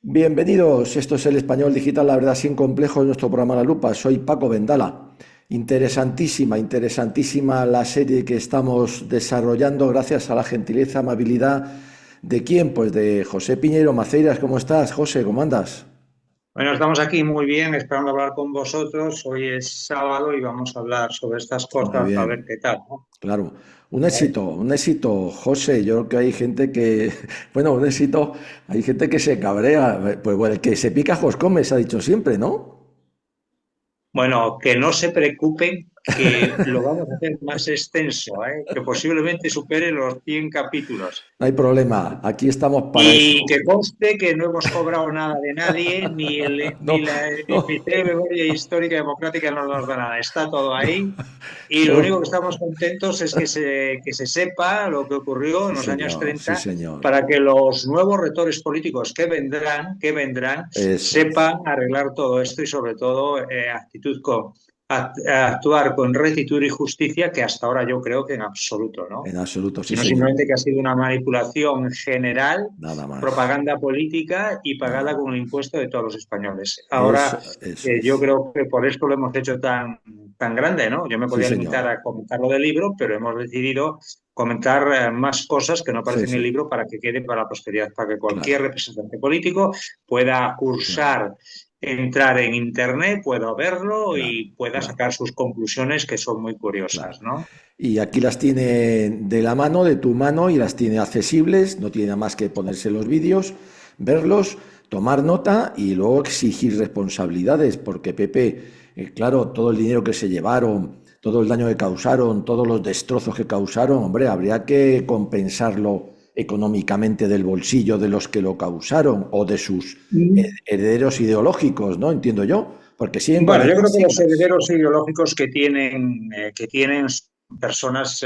Bienvenidos, esto es el Español Digital, la verdad sin complejos, nuestro programa La Lupa. Soy Paco Vendala. Interesantísima, interesantísima la serie que estamos desarrollando gracias a la gentileza, amabilidad de quién, pues de José Piñeiro Maceiras. ¿Cómo estás, José? ¿Cómo andas? Bueno, estamos aquí muy bien, esperando hablar con vosotros. Hoy es sábado y vamos a hablar sobre estas Muy cosas, a ver bien, qué tal, ¿no? claro. ¿Vale? Un éxito, José. Yo creo que hay gente que, bueno, un éxito, hay gente que se cabrea. Pues bueno, el que se pica, ajos come, se ha dicho siempre, ¿no? Bueno, que no se preocupen, que lo vamos a hacer más extenso, ¿eh? Que posiblemente supere los 100 capítulos. No hay problema, aquí estamos para Y eso. que conste que no hemos cobrado nada de nadie, ni No, el no, Ministerio de Memoria Histórica y Democrática no nos da nada. Está todo ahí. Y lo único que no. estamos contentos es que se sepa lo que ocurrió en los años Sí, 30 señor. para que los nuevos retores políticos que vendrán, Eso es. sepan arreglar todo esto y sobre todo actuar con rectitud y justicia, que hasta ahora yo creo que en absoluto, ¿no? En absoluto, sí, Sino señor. simplemente que ha sido una manipulación general, Nada más. propaganda política y Nada pagada con el más. impuesto de todos los españoles. Ahora, Eso yo es. creo que por esto lo hemos hecho tan grande, ¿no? Yo me Sí, podía limitar señor. a comentar lo del libro, pero hemos decidido comentar más cosas que no Sí, aparecen en el sí. libro para que quede para la posteridad, para que cualquier Claro, representante político pueda claro, cursar, entrar en Internet, pueda verlo claro, y pueda claro, sacar sus conclusiones, que son muy claro. curiosas, ¿no? Y aquí las tiene de la mano, de tu mano, y las tiene accesibles. No tiene nada más que ponerse los vídeos, verlos, tomar nota y luego exigir responsabilidades, porque Pepe, claro, todo el dinero que se llevaron, todo el daño que causaron, todos los destrozos que causaron, hombre, habría que compensarlo económicamente del bolsillo de los que lo causaron o de sus herederos ideológicos, ¿no? Entiendo yo, porque siguen con Bueno, las yo mismas creo que los siglas. herederos ideológicos que tienen son personas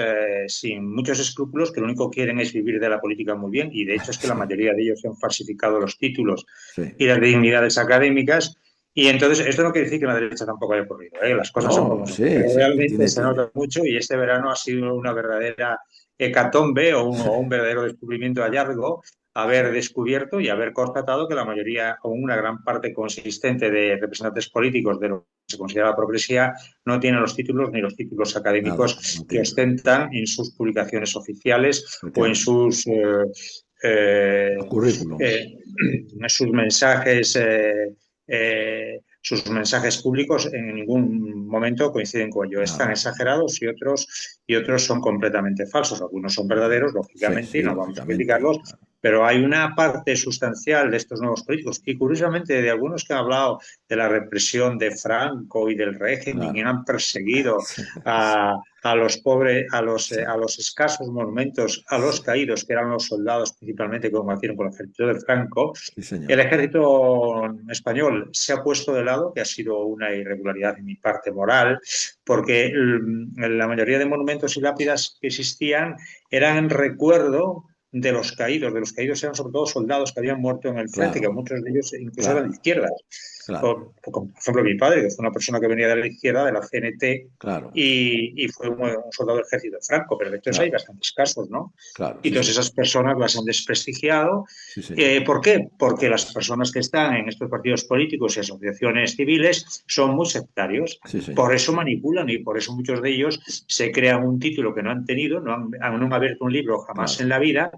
sin muchos escrúpulos que lo único que quieren es vivir de la política muy bien, y de hecho es que la Sí, mayoría de ellos han falsificado los títulos sí. y las dignidades académicas. Y entonces esto no quiere decir que en la derecha tampoco haya ocurrido, ¿eh? Las cosas son No, como son, sí, pero sí, que realmente tiene, se nota tiene. mucho, y este verano ha sido una verdadera hecatombe o un verdadero descubrimiento hallazgo, haber descubierto y haber constatado que la mayoría o una gran parte consistente de representantes políticos de lo que se considera la progresía no tienen los títulos ni los títulos Nada, académicos no que tiene. ostentan en sus publicaciones oficiales o en Efectivamente. sus Los eh, currículums. eh, sus mensajes públicos en ningún momento coinciden con ello. Están Nada. exagerados y otros son completamente falsos. Algunos son verdaderos, Sí, lógicamente, y sí, no vamos a lógicamente. criticarlos, pero hay una parte sustancial de estos nuevos políticos y, curiosamente, de algunos que han hablado de la represión de Franco y del régimen y Claro. han perseguido Sí, a los pobres, a los, sí, a los escasos monumentos, a los caídos, que eran los soldados principalmente que combatieron con el ejército de Franco. sí, El señor. ejército español se ha puesto de lado, que ha sido una irregularidad en mi parte moral, porque la mayoría de monumentos y lápidas que existían eran en recuerdo de los caídos. De los caídos eran sobre todo soldados que habían muerto en el frente, que Claro, muchos de ellos incluso eran de claro, izquierdas. claro, Como, por ejemplo, mi padre, que fue una persona que venía de la izquierda, de la CNT, claro, y fue un soldado del ejército de Franco, pero de estos hay claro, bastantes casos, ¿no? claro, Y sí, todas señor. esas personas las han desprestigiado. Sí, señor. ¿Por qué? Porque las personas que están en estos partidos políticos y asociaciones civiles son muy sectarios. Sí, Por señor. eso manipulan y por eso muchos de ellos se crean un título que no han tenido, no han abierto un libro jamás Claro, en la vida,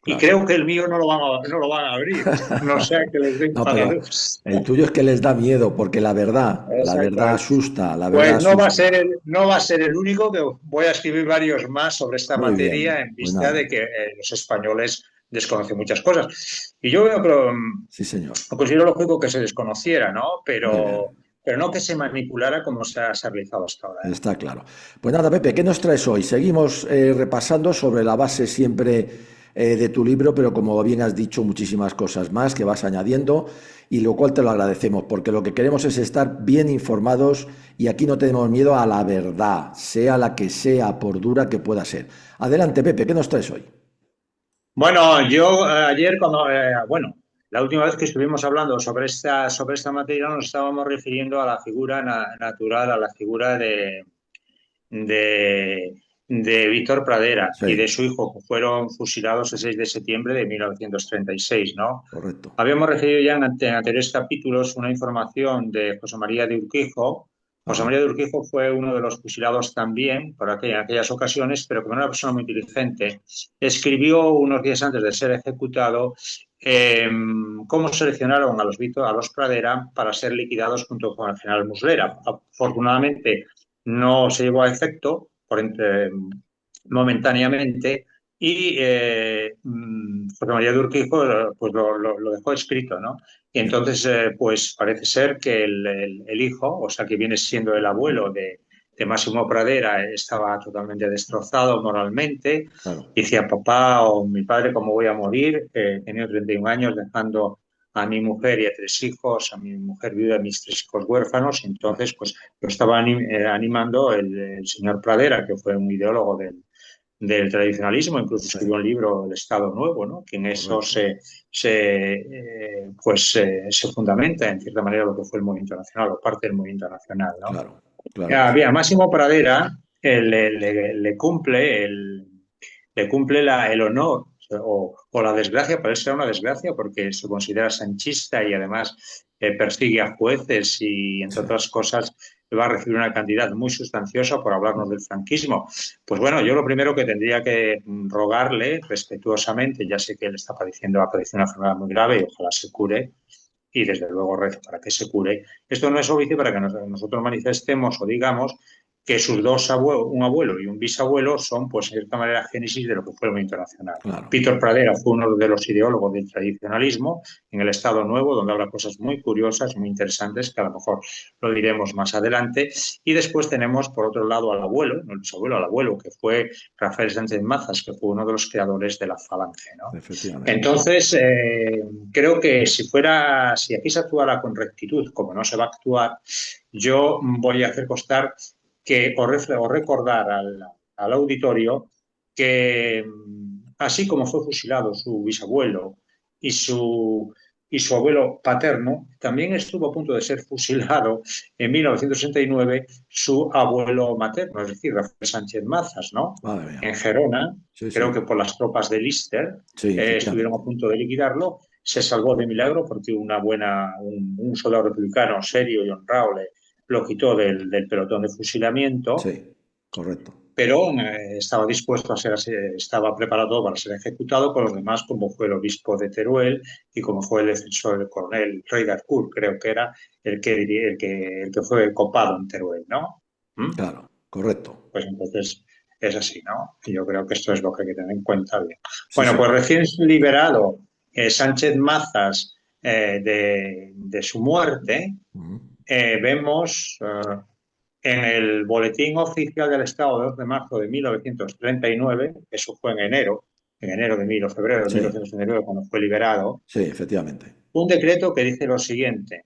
y claro. creo que el mío no lo van a abrir, no sea que les den No, para pero luz. el tuyo es que les da miedo, porque la verdad Exactamente. asusta, la verdad Pues no va a asusta. ser no va a ser el único, que voy a escribir varios más sobre esta Muy materia bien, en pues vista nada. de que los españoles desconocen muchas cosas. Y yo Sí, señor. considero lógico que se desconociera, ¿no? Muy Pero, bien. pero no que se manipulara como se ha realizado hasta ahora, ¿eh? Está claro. Pues nada, Pepe, ¿qué nos traes hoy? Seguimos repasando sobre la base siempre de tu libro, pero como bien has dicho, muchísimas cosas más que vas añadiendo y lo cual te lo agradecemos, porque lo que queremos es estar bien informados y aquí no tenemos miedo a la verdad, sea la que sea, por dura que pueda ser. Adelante, Pepe, ¿qué nos traes hoy? Bueno, yo ayer bueno, la última vez que estuvimos hablando sobre esta materia nos estábamos refiriendo a la figura natural, a la figura de de Víctor Pradera y Sí, de su hijo, que fueron fusilados el 6 de septiembre de 1936, ¿no? correcto. Habíamos recibido ya en anteriores capítulos una información de José María de Urquijo. José Ajá. María de Urquijo fue uno de los fusilados también en aquellas ocasiones, pero como era una persona muy inteligente, escribió unos días antes de ser ejecutado cómo seleccionaron a los Pradera para ser liquidados junto con el general Muslera. Afortunadamente no se llevó a efecto momentáneamente y José María de Urquijo pues lo dejó escrito, ¿no? Y Ya, entonces pues parece ser que el hijo, o sea que viene siendo el abuelo de Máximo Pradera, estaba totalmente destrozado moralmente. claro. Decía, papá o mi padre, ¿cómo voy a morir? Tenía 31 años dejando a mi mujer y a 3 hijos, a mi mujer viuda y a mis 3 hijos huérfanos. Claro, Entonces, pues lo estaba animando el señor Pradera, que fue un ideólogo del tradicionalismo, incluso sí, escribió un libro, El Estado Nuevo, ¿no? Que en eso correcto. se fundamenta, en cierta manera, lo que fue el movimiento nacional, o parte del movimiento nacional, ¿no? Claro, claro que sí. Bien, Máximo Pradera le cumple el honor o la desgracia, parece ser una desgracia porque se considera sanchista y además persigue a jueces y, entre Sí, otras cosas, va a recibir una cantidad muy sustanciosa por hablarnos del franquismo. Pues bueno, yo lo primero que tendría que rogarle respetuosamente, ya sé que él ha padecido una enfermedad muy grave y ojalá se cure, y desde luego rezo para que se cure. Esto no es obvio para que nosotros manifestemos o digamos que sus dos abuelos, un abuelo y un bisabuelo, son, pues, en cierta manera, génesis de lo que fue el movimiento nacional. claro. Víctor Pradera fue uno de los ideólogos del tradicionalismo en el Estado Nuevo, donde habla cosas muy curiosas, muy interesantes, que a lo mejor lo diremos más adelante. Y después tenemos, por otro lado, al abuelo, no el bisabuelo, al abuelo, que fue Rafael Sánchez Mazas, que fue uno de los creadores de la Falange, ¿no? Efectivamente. Entonces, creo que si aquí se actuara con rectitud, como no se va a actuar, yo voy a hacer constar que o recordar al auditorio que así como fue fusilado su bisabuelo y y su abuelo paterno, también estuvo a punto de ser fusilado en 1969 su abuelo materno, es decir, Rafael Sánchez Mazas, ¿no? Madre mía. En Gerona, Sí, creo sí. que por las tropas de Lister, Sí, estuvieron a efectivamente. punto de liquidarlo. Se salvó de milagro porque un soldado republicano serio y honrado lo quitó del pelotón de fusilamiento, Sí, correcto. pero estaba dispuesto estaba preparado para ser ejecutado con los demás, como fue el obispo de Teruel y como fue el defensor del coronel Rey de Arcourt, creo que era el que fue copado en Teruel, ¿no? ¿Mm? Claro, correcto. Pues entonces es así, ¿no? Y yo creo que esto es lo que hay que tener en cuenta bien. Sí, Bueno, sí. pues recién liberado Sánchez Mazas de su muerte, Ujú. vemos en el Boletín Oficial del Estado de 2 de marzo de 1939, eso fue en enero de mil o febrero de Sí, 1939, cuando fue liberado, sí, efectivamente. un decreto que dice lo siguiente.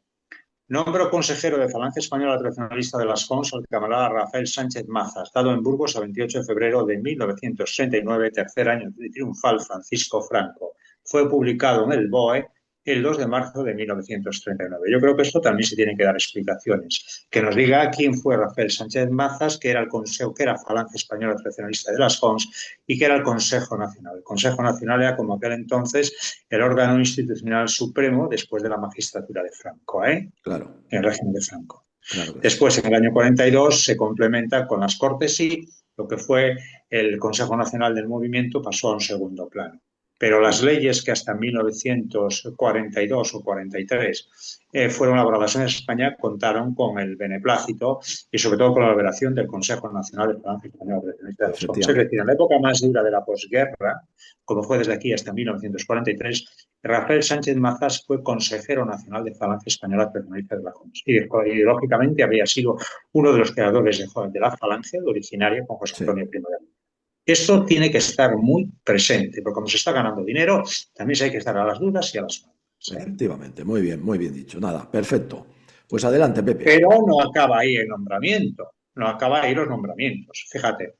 Nombro consejero de Falange Española Tradicionalista de las Fonts al camarada Rafael Sánchez Mazas, dado en Burgos a 28 de febrero de 1939, tercer año de triunfal Francisco Franco. Fue publicado en el BOE el 2 de marzo de 1939. Yo creo que esto también se tienen que dar explicaciones. Que nos diga quién fue Rafael Sánchez Mazas, que era el Consejo, que era Falange Española Tradicionalista de las Fonts y que era el Consejo Nacional. El Consejo Nacional era, como aquel entonces, el órgano institucional supremo después de la magistratura de Franco, en Claro, el régimen de Franco. claro que sí. Después, en el año 42, se complementa con las Cortes y lo que fue el Consejo Nacional del Movimiento pasó a un segundo plano. Pero las Claro. leyes que hasta 1942 o 43 fueron elaboradas en España contaron con el beneplácito y sobre todo con la liberación del Consejo Nacional de Falange Española de las Fonts. Es decir, Efectivamente. en la época más dura de la posguerra, como fue desde aquí hasta 1943, Rafael Sánchez Mazas fue consejero nacional de Falange Española Tradicionalista de la Fonts. Y ideológicamente había sido uno de los creadores de la Falange, originaria con José Sí, Antonio Primo de Rivera. Esto tiene que estar muy presente, porque como se está ganando dinero, también se hay que estar a las dudas y a las malas. efectivamente. Muy bien dicho. Nada, perfecto. Pues adelante, Pepe. Pero no acaba ahí el nombramiento, no acaba ahí los nombramientos. Fíjate,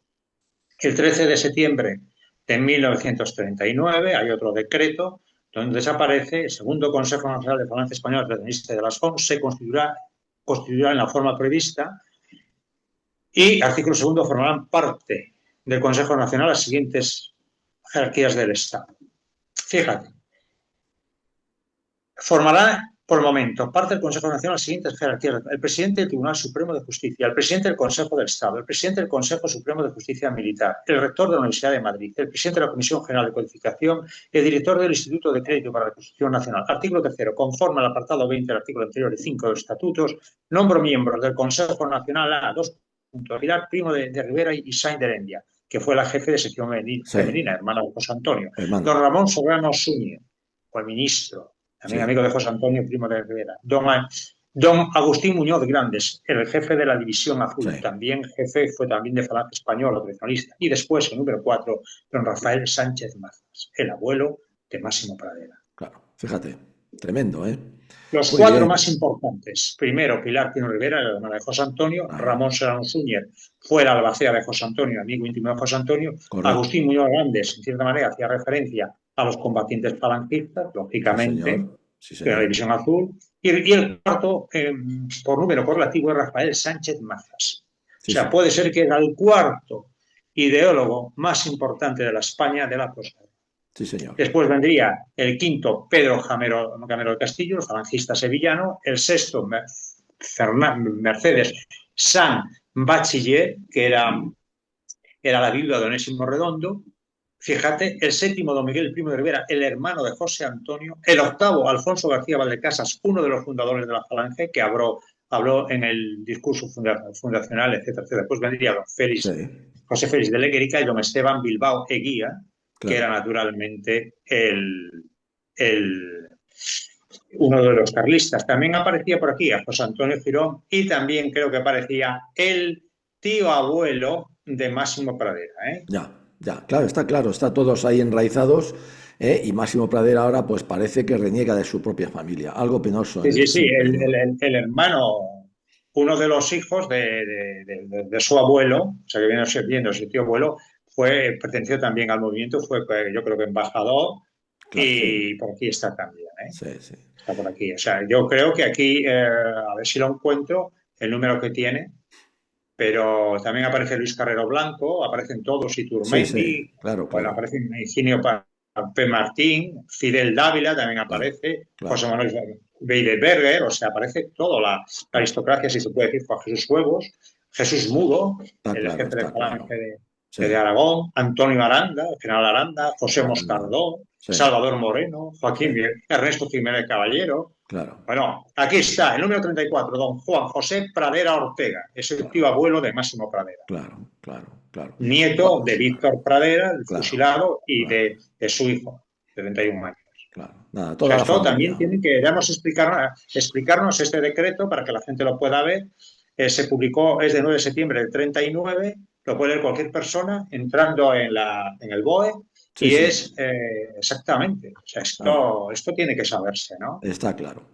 el 13 de septiembre de 1939 hay otro decreto donde desaparece el segundo Consejo Nacional de Falange Española Tradicionalista de las FONS, constituirá en la forma prevista y artículo segundo formarán parte del Consejo Nacional las siguientes jerarquías del Estado. Fíjate, formará por el momento parte del Consejo Nacional las siguientes jerarquías: el presidente del Tribunal Supremo de Justicia, el presidente del Consejo del Estado, el presidente del Consejo Supremo de Justicia Militar, el rector de la Universidad de Madrid, el presidente de la Comisión General de Codificación y el director del Instituto de Crédito para la Reconstrucción Nacional. Artículo 3. Conforme al apartado 20 del artículo anterior y 5 de los estatutos, nombro miembros del Consejo Nacional a Pilar Primo de Rivera y Sainz de Herendia, que fue la jefe de sección femenina, hermana de José Antonio. Hermano. Don Ramón Serrano Suñer, fue ministro, también amigo de José Antonio Primo de Rivera. Don Agustín Muñoz Grandes, el jefe de la División Azul, también jefe, fue también de Falange Española, tradicionalista. Y después, el número 4, don Rafael Sánchez Mazas, el abuelo de Máximo Pradera. Claro, fíjate, tremendo, ¿eh? Los Muy cuatro bien. más importantes. Primero, Pilar Primo Rivera, la hermana de José Antonio. Ramón Serrano Suñer fue la albacea de José Antonio, amigo íntimo de José Antonio. Correcto. Agustín Muñoz Grandes, en cierta manera, hacía referencia a los combatientes falangistas, lógicamente, Sí, de la División Azul. Y el cuarto, por número correlativo, es Rafael Sánchez Mazas. Sí, o sea, puede ser que era el cuarto ideólogo más importante de la España de la posguerra. Sí, señor. Después vendría el quinto, Pedro Gamero del Castillo, el falangista sevillano. El sexto, Mercedes San Bachiller, que era la viuda de Onésimo Redondo. Fíjate, el séptimo, don Miguel Primo de Rivera, el hermano de José Antonio. El octavo, Alfonso García Valdecasas, uno de los fundadores de la Falange, que habló en el discurso fundacional, etcétera, etcétera. Después vendría don José Félix de Leguerica y don Esteban Bilbao Eguía, que era naturalmente uno de los carlistas. También aparecía por aquí a José Antonio Girón y también creo que aparecía el tío abuelo de Máximo Pradera. Ya, claro, está todos ahí enraizados, y Máximo Pradera ahora pues parece que reniega de su propia familia, algo penoso. Sí, el hermano, uno de los hijos de su abuelo, o sea que viene siendo su tío abuelo, perteneció también al movimiento, fue yo creo que embajador, claro, y por aquí está también. Sí. Está por aquí. O sea, yo creo que aquí, a ver si lo encuentro, el número que tiene, pero también aparece Luis Carrero Blanco, aparecen todos, Iturmendi, claro. Aparece Higinio P. Martín, Fidel Dávila también aparece, claro. José Manuel Weidenberger, o sea, aparece toda la aristocracia, si se puede decir, Juan Jesús Huevos, Jesús Mudo, el jefe de Falange de Aragón, Antonio Aranda, el general Aranda, José Moscardó, Salvador Moreno, Joaquín Ernesto Jiménez Caballero. Claro. Bueno, aquí está, el número 34, don Juan José Pradera Ortega, es el tío abuelo de Máximo Pradera. Claro. Nieto de Víctor Pradera, el fusilado, y de su hijo, de 31 años. Claro. Nada, o sea, esto también tiene que explicarnos este decreto para que la gente lo pueda ver. Se publicó, es de 9 de septiembre del 39, lo puede leer cualquier persona entrando en el BOE. Es exactamente, o sea, esto tiene que saberse, ¿no? Está claro.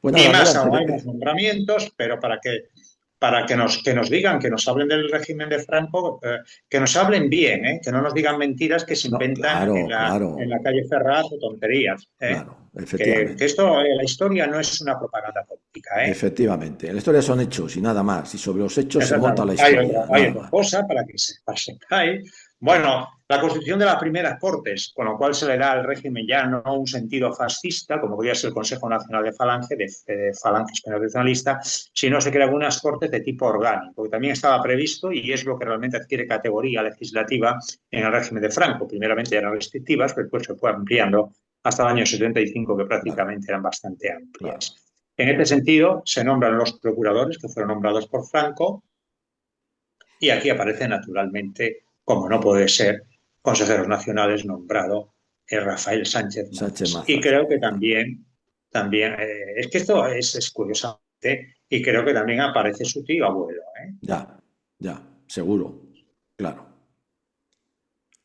Pues nada, y más aún hay más nombramientos, pero para que nos digan, que nos hablen del régimen de Franco, que nos hablen bien, que no nos digan mentiras que se inventan en la calle Ferraz o tonterías. Claro, efectivamente. Que esto, la historia no es una propaganda política. Efectivamente, la historia son hechos y nada más, y sobre los hechos se monta la historia. Hay otra cosa para que sepáis. Bueno, la constitución de las primeras Cortes, con lo cual se le da al régimen ya no un sentido fascista, como podría ser el Consejo Nacional de Falange, de Falange Española Nacionalista, sino se crean unas Cortes de tipo orgánico, que también estaba previsto y es lo que realmente adquiere categoría legislativa en el régimen de Franco. Primeramente eran restrictivas, pero después se fue ampliando hasta el año 75, que prácticamente eran bastante amplias. En este sentido, se nombran los procuradores que fueron nombrados por Franco y aquí aparece naturalmente, como no puede ser, consejeros nacionales nombrado Rafael Sánchez Mazas. Y creo que también es que esto es curiosamente, y creo que también aparece su tío abuelo. Ya, seguro, claro.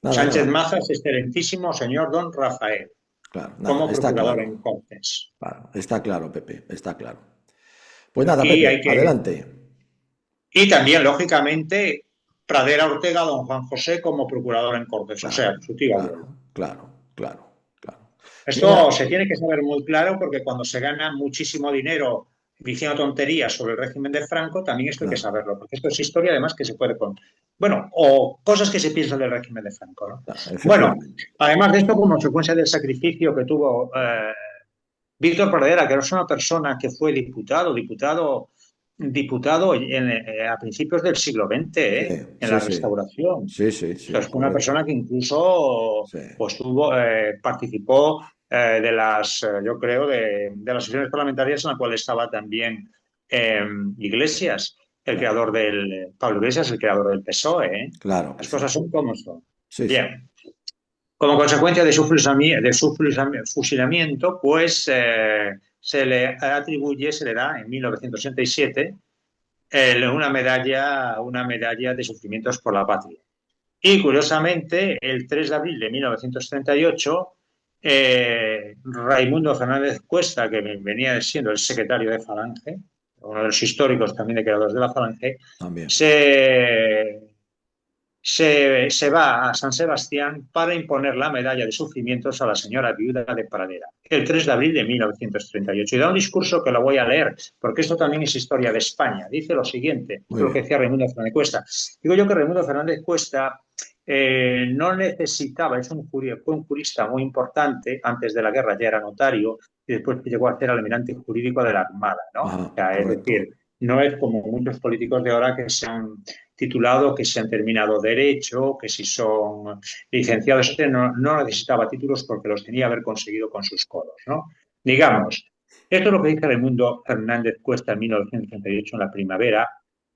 Sánchez Mazas, excelentísimo señor don Rafael. Claro, como procurador en Cortes. Claro, está claro, Pepe, está claro. Pues nada, Pepe, adelante. Y también, lógicamente, Pradera Ortega, don Juan José, como procurador en Cortes, claro, o sea, su tío abuelo. Claro. Esto se tiene que saber muy claro porque cuando se gana muchísimo dinero diciendo tonterías sobre el régimen de Franco, también esto hay que claro, saberlo, porque esto es historia además que se puede contar. Bueno, o cosas que se piensan del régimen de Franco, ¿no? claro, Bueno, efectivamente. además de esto, como consecuencia del sacrificio que tuvo Víctor Pradera, que es una persona que fue diputado a principios del siglo XX, Sí, en la sí, sí, Restauración. sí, sí, O sea, sí, fue una correcto. persona que incluso Sí, pues, participó yo creo, de las sesiones parlamentarias en las cuales estaba también Iglesias, claro, Pablo Iglesias, el creador del PSOE, ¿eh? claro que Las sí. cosas son como son. Sí, sí. Bien. Como consecuencia de su fusilamiento, pues se le da en 1967 una medalla de sufrimientos por la patria. Y curiosamente, el 3 de abril de 1938, Raimundo Fernández Cuesta, que venía siendo el secretario de Falange, uno de los históricos también de creadores de la Falange, También. se, se va a San Sebastián para imponer la medalla de sufrimientos a la señora viuda de Pradera, el 3 de abril de 1938. Y da un discurso que lo voy a leer, porque esto también es historia de España. Dice lo siguiente, esto Muy es lo que bien. decía Raimundo Fernández Cuesta. Digo yo que Raimundo Fernández Cuesta no necesitaba, fue un jurista muy importante, antes de la guerra ya era notario, y después llegó a ser almirante jurídico de la Armada, ¿no? O Ajá, sea, es correcto. decir, no es como muchos políticos de ahora que se han titulado, que si han terminado Derecho, que si son licenciados, etc. No necesitaba títulos porque los tenía que haber conseguido con sus codos, ¿no? Digamos, esto es lo que dice Raimundo Fernández Cuesta en 1938, en la primavera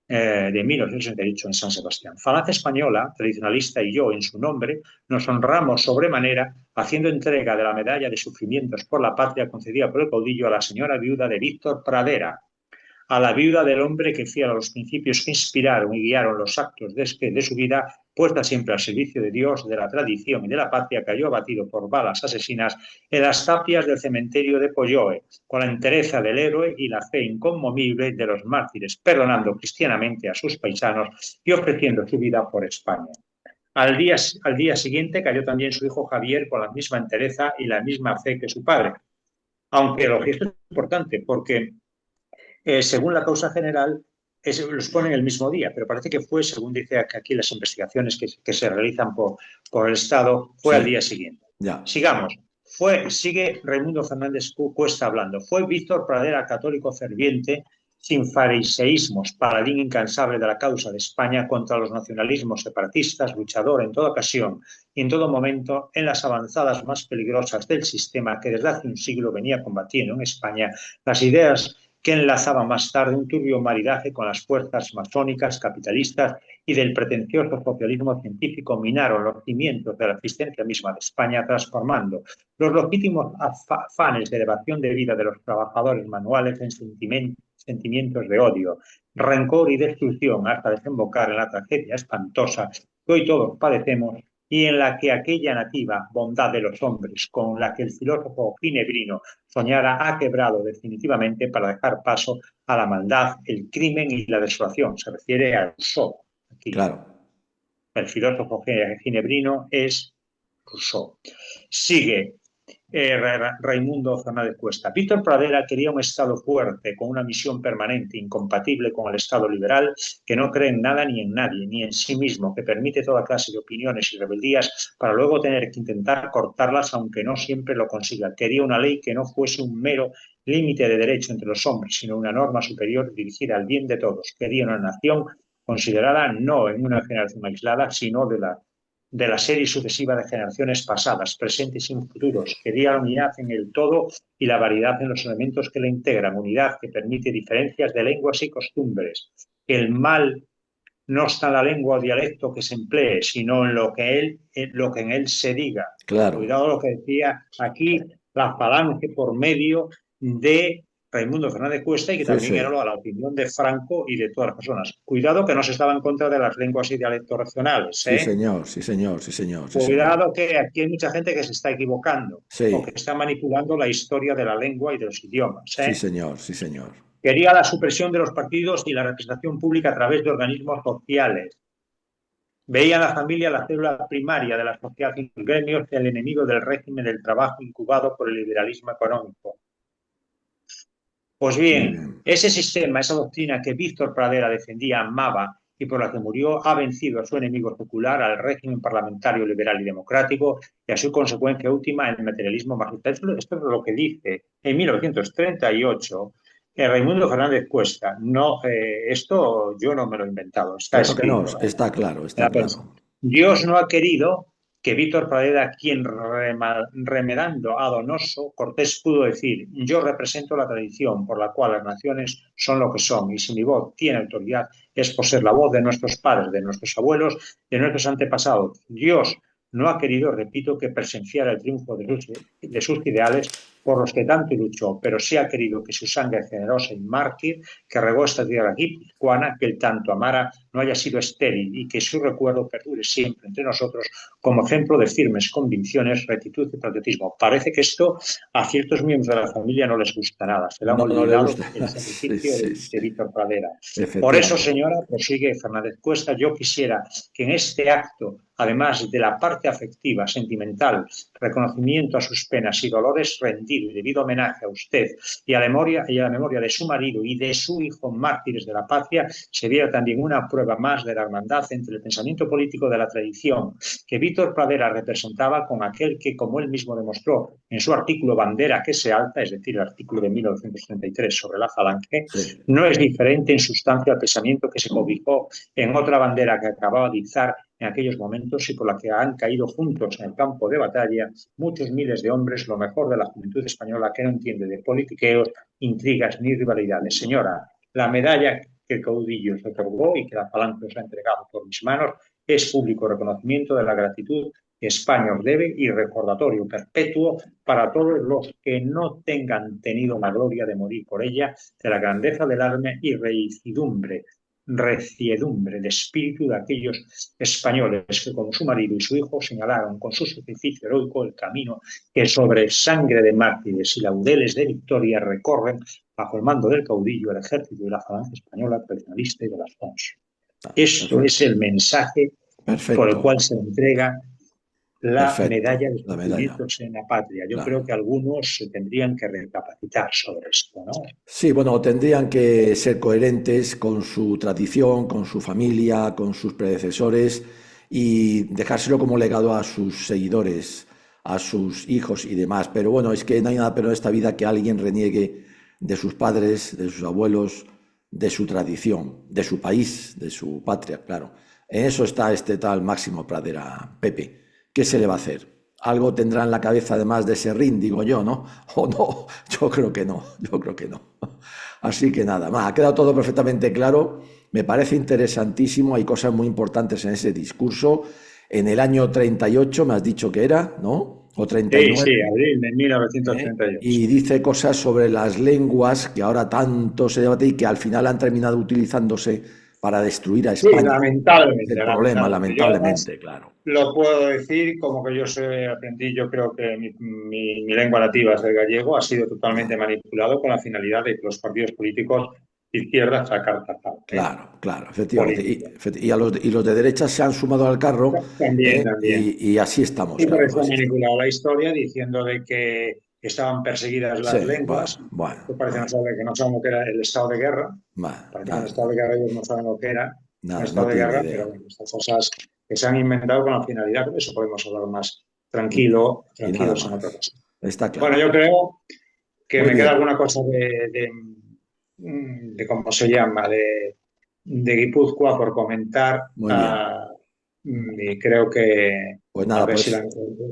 de 1968 en San Sebastián. Falange Española, tradicionalista y yo en su nombre, nos honramos sobremanera haciendo entrega de la medalla de sufrimientos por la patria concedida por el caudillo a la señora viuda de Víctor Pradera, a la viuda del hombre que fiel a los principios que inspiraron y guiaron los actos de su vida, puesta siempre al servicio de Dios, de la tradición y de la patria, cayó abatido por balas asesinas en las tapias del cementerio de Polloe, con la entereza del héroe y la fe inconmovible de los mártires, perdonando cristianamente a sus paisanos y ofreciendo su vida por España. Al día siguiente cayó también su hijo Javier con la misma entereza y la misma fe que su padre. Aunque lo gesto es importante porque según la causa general, los ponen el mismo día, pero parece que fue, según dice aquí las investigaciones que se realizan por el Estado, fue al Sí, día siguiente. ya. Sigamos. Sigue Raimundo Fernández Cuesta hablando. Fue Víctor Pradera, católico ferviente, sin fariseísmos, paladín incansable de la causa de España contra los nacionalismos separatistas, luchador en toda ocasión y en todo momento en las avanzadas más peligrosas del sistema que desde hace un siglo venía combatiendo en España las ideas que enlazaba más tarde un turbio maridaje con las fuerzas masónicas, capitalistas y del pretencioso socialismo científico, minaron los cimientos de la existencia misma de España, transformando los legítimos afanes de elevación de vida de los trabajadores manuales en sentimientos de odio, rencor y destrucción, hasta desembocar en la tragedia espantosa que hoy todos padecemos y en la que aquella nativa bondad de los hombres con la que el filósofo ginebrino soñara ha quebrado definitivamente para dejar paso a la maldad, el crimen y la desolación. Se refiere a Rousseau aquí. Claro. El filósofo ginebrino es Rousseau. Sigue Raimundo Fernández Cuesta. Víctor Pradera quería un Estado fuerte, con una misión permanente, incompatible con el Estado liberal, que no cree en nada ni en nadie, ni en sí mismo, que permite toda clase de opiniones y rebeldías para luego tener que intentar cortarlas, aunque no siempre lo consiga. Quería una ley que no fuese un mero límite de derecho entre los hombres, sino una norma superior dirigida al bien de todos. Quería una nación considerada no en una generación aislada, sino de la serie sucesiva de generaciones pasadas, presentes y futuros. Quería la unidad en el todo y la variedad en los elementos que la integran, unidad que permite diferencias de lenguas y costumbres. El mal no está en la lengua o dialecto que se emplee, sino en lo que en él se diga. Claro. Cuidado lo que decía aquí la falange por medio de Raimundo Fernández Cuesta y que Sí, también sí. era la opinión de Franco y de todas las personas. Cuidado que no se estaba en contra de las lenguas y dialectos regionales, Sí, ¿eh? señor, sí, señor, sí, señor, sí, señor. Cuidado que aquí hay mucha gente que se está equivocando o que Sí, está manipulando la historia de la lengua y de los idiomas, sí, ¿eh? señor, sí, señor. Quería la supresión de los partidos y la representación pública a través de organismos sociales. Veía a la familia la célula primaria de la sociedad y los gremios, el enemigo del régimen del trabajo incubado por el liberalismo económico. Pues Muy bien, bien. ese sistema, esa doctrina que Víctor Pradera defendía, amaba y por la que murió, ha vencido a su enemigo secular, al régimen parlamentario liberal y democrático y a su consecuencia última, el materialismo magistrado. Esto es lo que dice en 1938 Raimundo Fernández Cuesta. No, esto yo no me lo he inventado, está Claro que no, escrito. está claro, está claro. Dios no ha querido que Víctor Pradera, quien remedando a Donoso, Cortés pudo decir: yo represento la tradición por la cual las naciones son lo que son, y si mi voz tiene autoridad es por ser la voz de nuestros padres, de nuestros abuelos, de nuestros antepasados. Dios no ha querido, repito, que presenciara el triunfo de sus ideales por los que tanto luchó, pero sí ha querido que su sangre generosa y mártir, que regó esta tierra guipuzcoana, que él tanto amara, no haya sido estéril y que su recuerdo perdure siempre entre nosotros como ejemplo de firmes convicciones, rectitud y patriotismo. Parece que esto a ciertos miembros de la familia no les gusta nada, se le han No, no le olvidado gusta. el Sí, sacrificio sí, de sí. Víctor Pradera. Por eso, Efectivamente. señora, prosigue Fernández Cuesta, yo quisiera que en este acto, además de la parte afectiva, sentimental, reconocimiento a sus penas y dolores, rendido y debido homenaje a usted y a la memoria de su marido y de su hijo mártires de la patria, se viera también una prueba más de la hermandad entre el pensamiento político de la tradición que Víctor Pradera representaba con aquel que, como él mismo demostró en su artículo Bandera que se alza, es decir, el artículo de 1933 sobre la falange, Sí. no es diferente en sustancia al pensamiento que se cobijó en otra bandera que acababa de izar en aquellos momentos y por la que han caído juntos en el campo de batalla muchos miles de hombres, lo mejor de la juventud española que no entiende de politiqueos, intrigas ni rivalidades. Señora, la medalla que el caudillo se otorgó y que la falange os ha entregado por mis manos es público reconocimiento de la gratitud que España os debe y recordatorio perpetuo para todos los que no tengan tenido la gloria de morir por ella, de la grandeza del alma y reciedumbre de espíritu de aquellos españoles que, como su marido y su hijo, señalaron con su sacrificio heroico el camino que sobre sangre de mártires y laudeles de victoria recorren bajo el mando del caudillo, el ejército y la falange española tradicionalista y de las FONS. Esto es Perfecto. el mensaje por el Perfecto. cual se entrega la medalla Perfecto. de La sus medalla. méritos en la patria. Yo creo Claro. que algunos tendrían que recapacitar sobre esto, ¿no? Sí, bueno, tendrían que ser coherentes con su tradición, con su familia, con sus predecesores y dejárselo como legado a sus seguidores, a sus hijos y demás. Pero bueno, es que no hay nada peor en esta vida que alguien reniegue de sus padres, de sus abuelos, de su tradición, de su país, de su patria, claro. En eso está este tal Máximo Pradera, Pepe. ¿Qué se le va a hacer? Algo tendrá en la cabeza además de Serrín, digo yo, ¿no? O no, yo creo que no, yo creo que no. Así que nada, ha quedado todo perfectamente claro. Me parece interesantísimo, hay cosas muy importantes en ese discurso. En el año 38 me has dicho que era, ¿no? O Sí, 39. sí, abril de ¿Eh? 1938. Y dice cosas sobre las lenguas que ahora tanto se debate y que al final han terminado utilizándose para destruir a Sí, España. Es lamentablemente, el problema, lamentablemente. Yo además lamentablemente, claro. lo puedo decir como que aprendí, yo creo que mi lengua nativa es el gallego, ha sido totalmente Ya. manipulado con la finalidad de que los partidos políticos de izquierda sacar tajada, Claro, claro, efectivamente. política. Y los de derecha se han sumado al carro, También, ¿eh? también. Y así estamos, Sí, porque claro, se ha así estamos. manipulado la historia diciendo de que estaban perseguidas Sí, las bueno, lenguas. bueno, Esto parece no bueno, saber que no saben lo que era el estado de guerra. bueno, Parece que en el nada, estado de guerra ellos no saben lo que era un nada, no estado de tiene ni guerra, pero idea. bueno, estas cosas que se han inventado con la finalidad, de eso podemos hablar más Y, y nada tranquilos en otra más. cosa. Está Bueno, claro. yo creo que Muy me queda bien, alguna cosa de ¿cómo se llama? De Guipúzcoa por comentar. muy bien. Y creo que Pues a nada, ver si la pues, encuentro.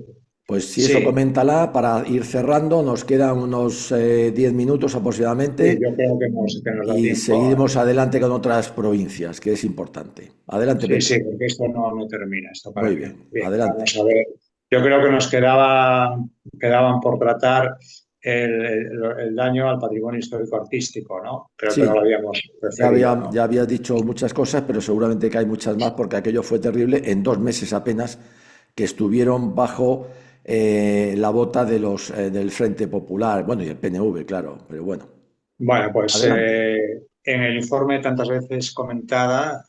pues si eso Sí, coméntala para ir cerrando. Nos quedan unos 10 minutos sí, aproximadamente yo creo que nos da y tiempo. seguiremos adelante con otras provincias, que es importante. Adelante, Sí, sí, Pepe. porque esto no termina, esto Muy parece. bien, Bien, adelante. vamos a ver. Yo creo que nos quedaban por tratar el daño al patrimonio histórico-artístico, ¿no? Creo que no lo Sí, habíamos referido, ¿no? ya habías dicho muchas cosas, pero seguramente que hay muchas más porque aquello fue terrible en 2 meses apenas que estuvieron bajo la bota de del Frente Popular, bueno, y el PNV, claro, pero bueno, Bueno, pues adelante. en el informe tantas veces comentado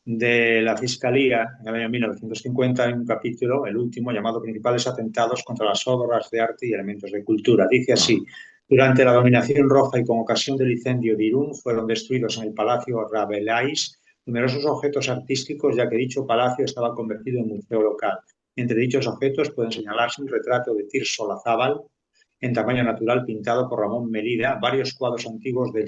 de la Fiscalía en el año 1950 hay un capítulo, el último, llamado Principales atentados contra las obras de arte y elementos de cultura. Dice Ah, así: Durante la dominación roja y con ocasión del incendio de Irún fueron destruidos en el Palacio Rabelais numerosos objetos artísticos, ya que dicho palacio estaba convertido en museo local. Entre dichos objetos pueden señalarse un retrato de Tirso Olazábal en tamaño natural pintado por Ramón Melida, varios cuadros antiguos de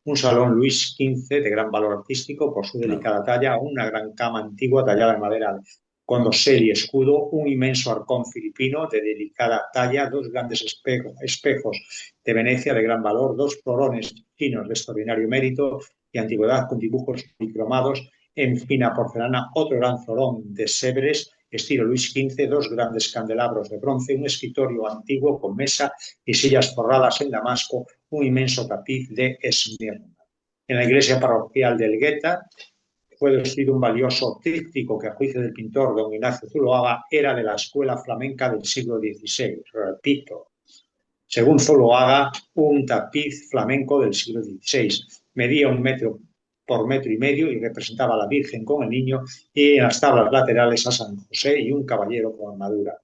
un salón Luis XV de gran valor artístico por su claro. delicada talla, una gran cama antigua tallada en madera con dosel y escudo, un inmenso arcón filipino de delicada talla, dos grandes espejos de Venecia de gran valor, dos florones chinos de extraordinario mérito y antigüedad con dibujos policromados, en fina porcelana, otro gran florón de Sèvres, estilo Luis XV, dos grandes candelabros de bronce, un escritorio antiguo con mesa y sillas forradas en damasco, un inmenso tapiz de Esmirna. En la iglesia parroquial de Elgueta fue destruido un valioso tríptico que, a juicio del pintor don Ignacio Zuloaga, era de la escuela flamenca del siglo XVI. Repito, según Zuloaga, un tapiz flamenco del siglo XVI. Medía 1 metro por 1,5 metros y representaba a la Virgen con el niño y en las tablas laterales a San José y un caballero con armadura.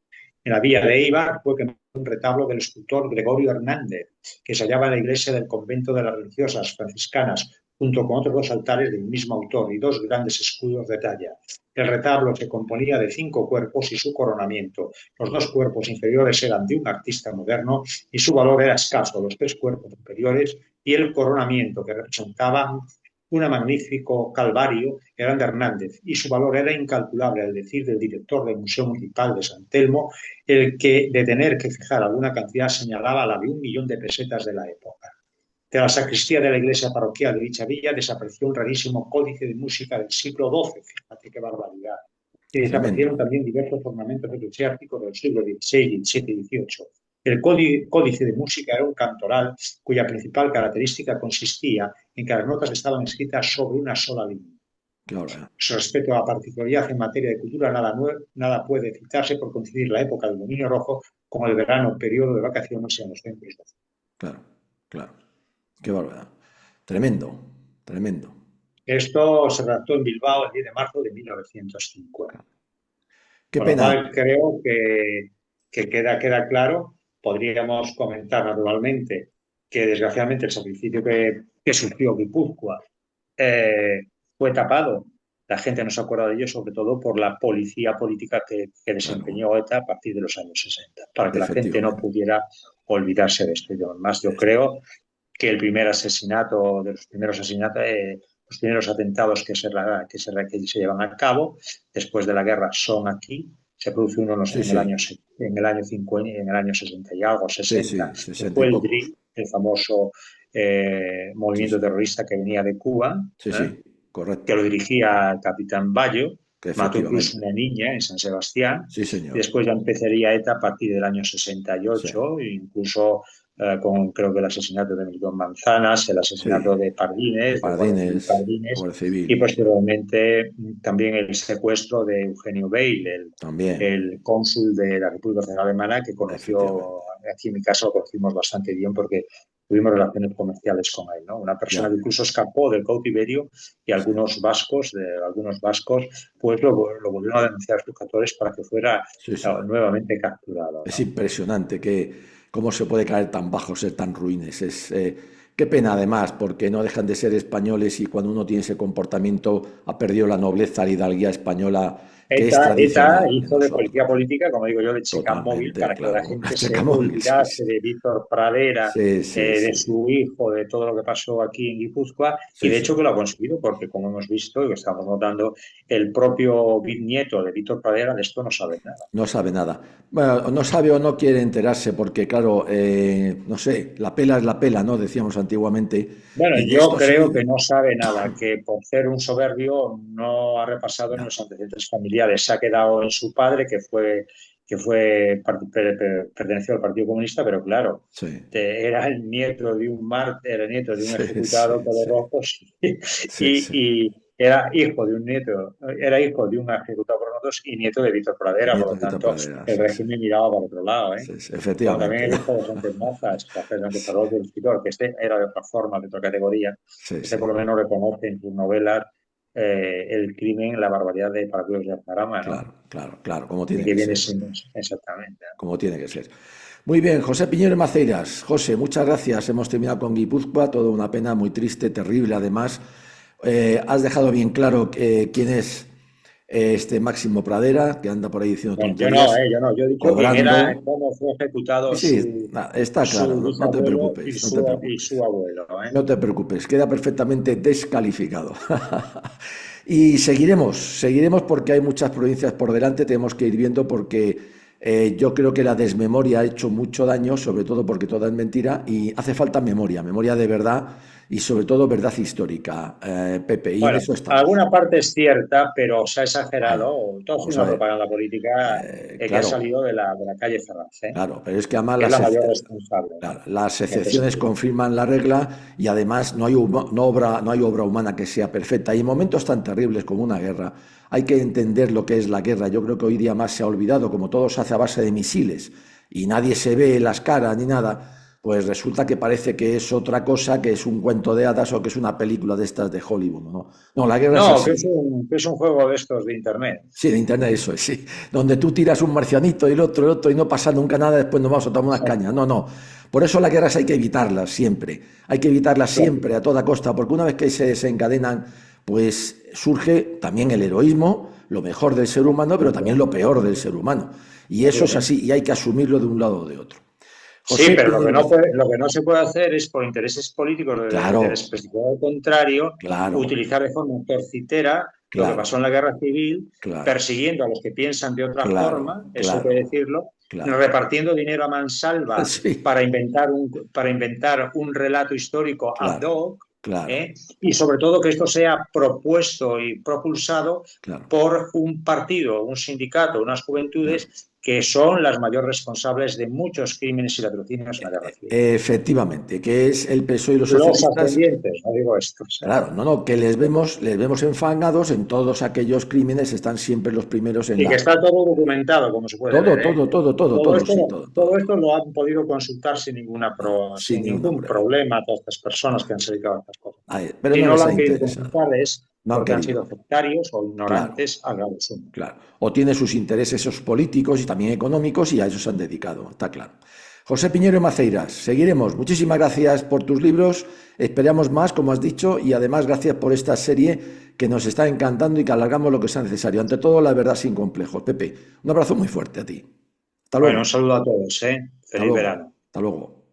En la vía de Eibar fue quemado un retablo del escultor Gregorio Hernández, que se hallaba en la iglesia del convento de las religiosas franciscanas, junto con otros dos altares del mismo autor y dos grandes escudos de talla. El retablo se componía de 5 cuerpos y su coronamiento. Los 2 cuerpos inferiores eran de un artista moderno y su valor era escaso. Los 3 cuerpos superiores y el coronamiento, que representaban un magnífico calvario, eran de Hernández y su valor era incalculable, al decir del director del Museo Municipal de San Telmo, el que de tener que fijar alguna cantidad señalaba la de 1 millón de pesetas de la época. De la sacristía de la iglesia parroquial de dicha villa desapareció un rarísimo códice de música del siglo XII, fíjate qué barbaridad, y desaparecieron Tremendo. también diversos ornamentos eclesiásticos del siglo XVI, XVII y XVIII. El códice de música era un cantoral cuya principal característica consistía en que las notas estaban escritas sobre una sola línea. Claro, Respecto a la particularidad en materia de cultura, nada puede citarse por coincidir la época del dominio rojo con el verano, periodo de vacaciones en los centros. claro, claro. Qué barbaridad. Tremendo, tremendo. Esto se redactó en Bilbao el 10 de marzo de 1950. Qué Con lo pena. cual creo que queda claro. Podríamos comentar naturalmente que desgraciadamente el sacrificio que sufrió Guipúzcoa eh, fue tapado. La gente no se acuerda de ello, sobre todo por la policía política que Claro, desempeñó ETA a partir de los años 60, para que la gente no efectivamente. pudiera olvidarse de esto. Y además, yo Esto. creo que el primer asesinato, de los primeros asesinatos, los primeros atentados que se llevan a cabo después de la guerra son aquí. Se produce uno Sí, en el año, sí, en el año 50, en el año 60 y algo, sí, 60, sí, que 60 y fue el pocos. DRI, el famoso Sí, movimiento sí, terrorista que venía de Cuba, sí, sí, que lo correcto. dirigía el capitán Bayo, Que mató incluso efectivamente. una niña en San Sebastián, Sí, y señor. después ya empezaría ETA a partir del año Sí, 68, incluso con creo que el asesinato de Milton Manzanas, el asesinato sí. de De Pardines, del Guardia Civil Pardines, Pardines, Guardia y Civil. posteriormente también el secuestro de Eugenio Beil, También, el cónsul de la República Federal Alemana, que conoció, efectivamente. aquí en mi caso lo conocimos bastante bien porque tuvimos relaciones comerciales con él, ¿no? Una persona Ya, que incluso escapó del cautiverio y sí, algunos vascos, pues lo volvieron a denunciar a sus captores para que fuera sí, sí. nuevamente capturado, Es ¿no? impresionante que cómo se puede caer tan bajo, ser tan ruines. Qué pena además, porque no dejan de ser españoles y cuando uno tiene ese comportamiento ha perdido la nobleza, la hidalguía española que es ETA tradicional en hizo de nosotros. policía política, como digo yo, de checa móvil Totalmente, para que la claro. gente se Checamóvil, sí, olvidase sí. de Víctor Pradera, Sí, sí, de sí. su hijo, de todo lo que pasó aquí en Guipúzcoa, y Sí, de sí. hecho que lo ha conseguido, porque como hemos visto y lo estamos notando, el propio bisnieto de Víctor Pradera de esto no sabe nada. No sabe nada. Bueno, no sabe o no quiere enterarse porque, claro, no sé, la pela es la pela, ¿no? Decíamos antiguamente. Bueno, Y de yo esto creo que sí, no sabe nada, que por ser un soberbio no ha repasado en no, los antecedentes familiares. Se ha quedado en su padre, perteneció al Partido Comunista, pero claro, sí, era el nieto de un mártir, era el nieto de un sí, ejecutado sí, por sí, los rojos sí, sí. y era hijo de un ejecutado por nosotros y nieto de Víctor El Pradera, por nieto lo de Vito tanto, Pradera, el sí, sí, régimen miraba para otro lado, ¿eh? sí, sí, Como también efectivamente. el hijo de Sánchez Mazas, aunque perdón del escritor, que este era de otra forma, de otra categoría, Sí, este sí, por lo menos reconoce en sus novelas el crimen, la barbaridad de Paracuellos de Jarama, ¿no? claro, claro, claro, como Y tiene que que viene ser, siendo exactamente. como tiene que ser. Muy bien, José Piñero Maceiras. José, muchas gracias. Hemos terminado con Guipúzcoa, toda una pena muy triste, terrible además. Has dejado bien claro quién es este Máximo Pradera, que anda por ahí diciendo Bueno, yo no, tonterías, yo no. Yo he dicho quién era, cobrando. cómo fue Sí, ejecutado sí, está claro, su no, no te bisabuelo preocupes, no te y preocupes. su abuelo, ¿eh? No te preocupes, queda perfectamente descalificado. Y seguiremos porque hay muchas provincias por delante, tenemos que ir viendo porque yo creo que la desmemoria ha hecho mucho daño, sobre todo porque toda es mentira y hace falta memoria, memoria de verdad y sobre todo verdad histórica, Pepe, y en Bueno, eso estamos. alguna parte es cierta, pero se ha Bueno, exagerado. Todo es vamos a una ver, propaganda política que ha claro, salido de la calle Ferraz, ¿eh? claro, pero es que además Que es la mayor responsable, claro, las en este excepciones sentido. confirman la regla y además no hay obra humana que sea perfecta. Y en momentos tan terribles como una guerra hay que entender lo que es la guerra. Yo creo que hoy día más se ha olvidado, como todo se hace a base de misiles y nadie se ve las caras ni nada, pues resulta que parece que es otra cosa, que es un cuento de hadas o que es una película de estas de Hollywood. No, no, la guerra es No, así. que es un juego de estos de Internet. Sí, de internet eso es, sí. Donde tú tiras un marcianito y el otro, y no pasa nunca nada, después nos vamos a tomar unas cañas. No, no. Por eso las guerras hay que evitarlas siempre. Hay que evitarlas Claro, siempre, a toda costa, porque una vez que se desencadenan, pues surge también el heroísmo, lo mejor del ser humano, pero también lo peor del ser humano. Y eso es obviamente. así, y hay que asumirlo de un lado o de otro. Sí, José pero Piñero lo que no se puede hacer es por intereses políticos de defender claro, especificado contrario, claro, utilizar de forma torcitera lo que pasó claro, en la guerra civil, claro, persiguiendo a los que piensan de otra claro, forma, eso hay que claro, decirlo, claro. repartiendo dinero a mansalva Sí, para inventar un relato histórico ad claro, hoc, claro, ¿eh? Y sobre todo que esto sea propuesto y propulsado claro, por un partido, un sindicato, unas claro. juventudes que son las mayores responsables de muchos crímenes y latrocinios en la guerra civil. Efectivamente, que es el PSOE y los Los socialistas, ascendientes, no digo estos, ¿eh? claro, no, no, que les vemos enfangados en todos aquellos crímenes, están siempre los primeros en Y que la... está todo documentado, como se puede Todo, ver, ¿eh? todo, todo, todo, Todo todo, esto, sí, todo, todo, todo todo. esto lo han podido consultar sin Sin sin ningún ningún problema. problema todas estas personas que han se dedicado a estas cosas. Pero Si no no lo les ha han querido interesado, consultar es no han porque han sido querido, sectarios o claro, ignorantes al grado sumo. claro. O tiene sus intereses esos políticos y también económicos y a eso se han dedicado, está claro. José Piñero Maceiras, seguiremos. Muchísimas gracias por tus libros, esperamos más, como has dicho, y además gracias por esta serie que nos está encantando y que alargamos lo que sea necesario. Ante todo, la verdad sin complejos. Pepe, un abrazo muy fuerte a ti. Hasta Bueno, un luego, saludo a todos, ¿eh? hasta Feliz luego, verano. hasta luego.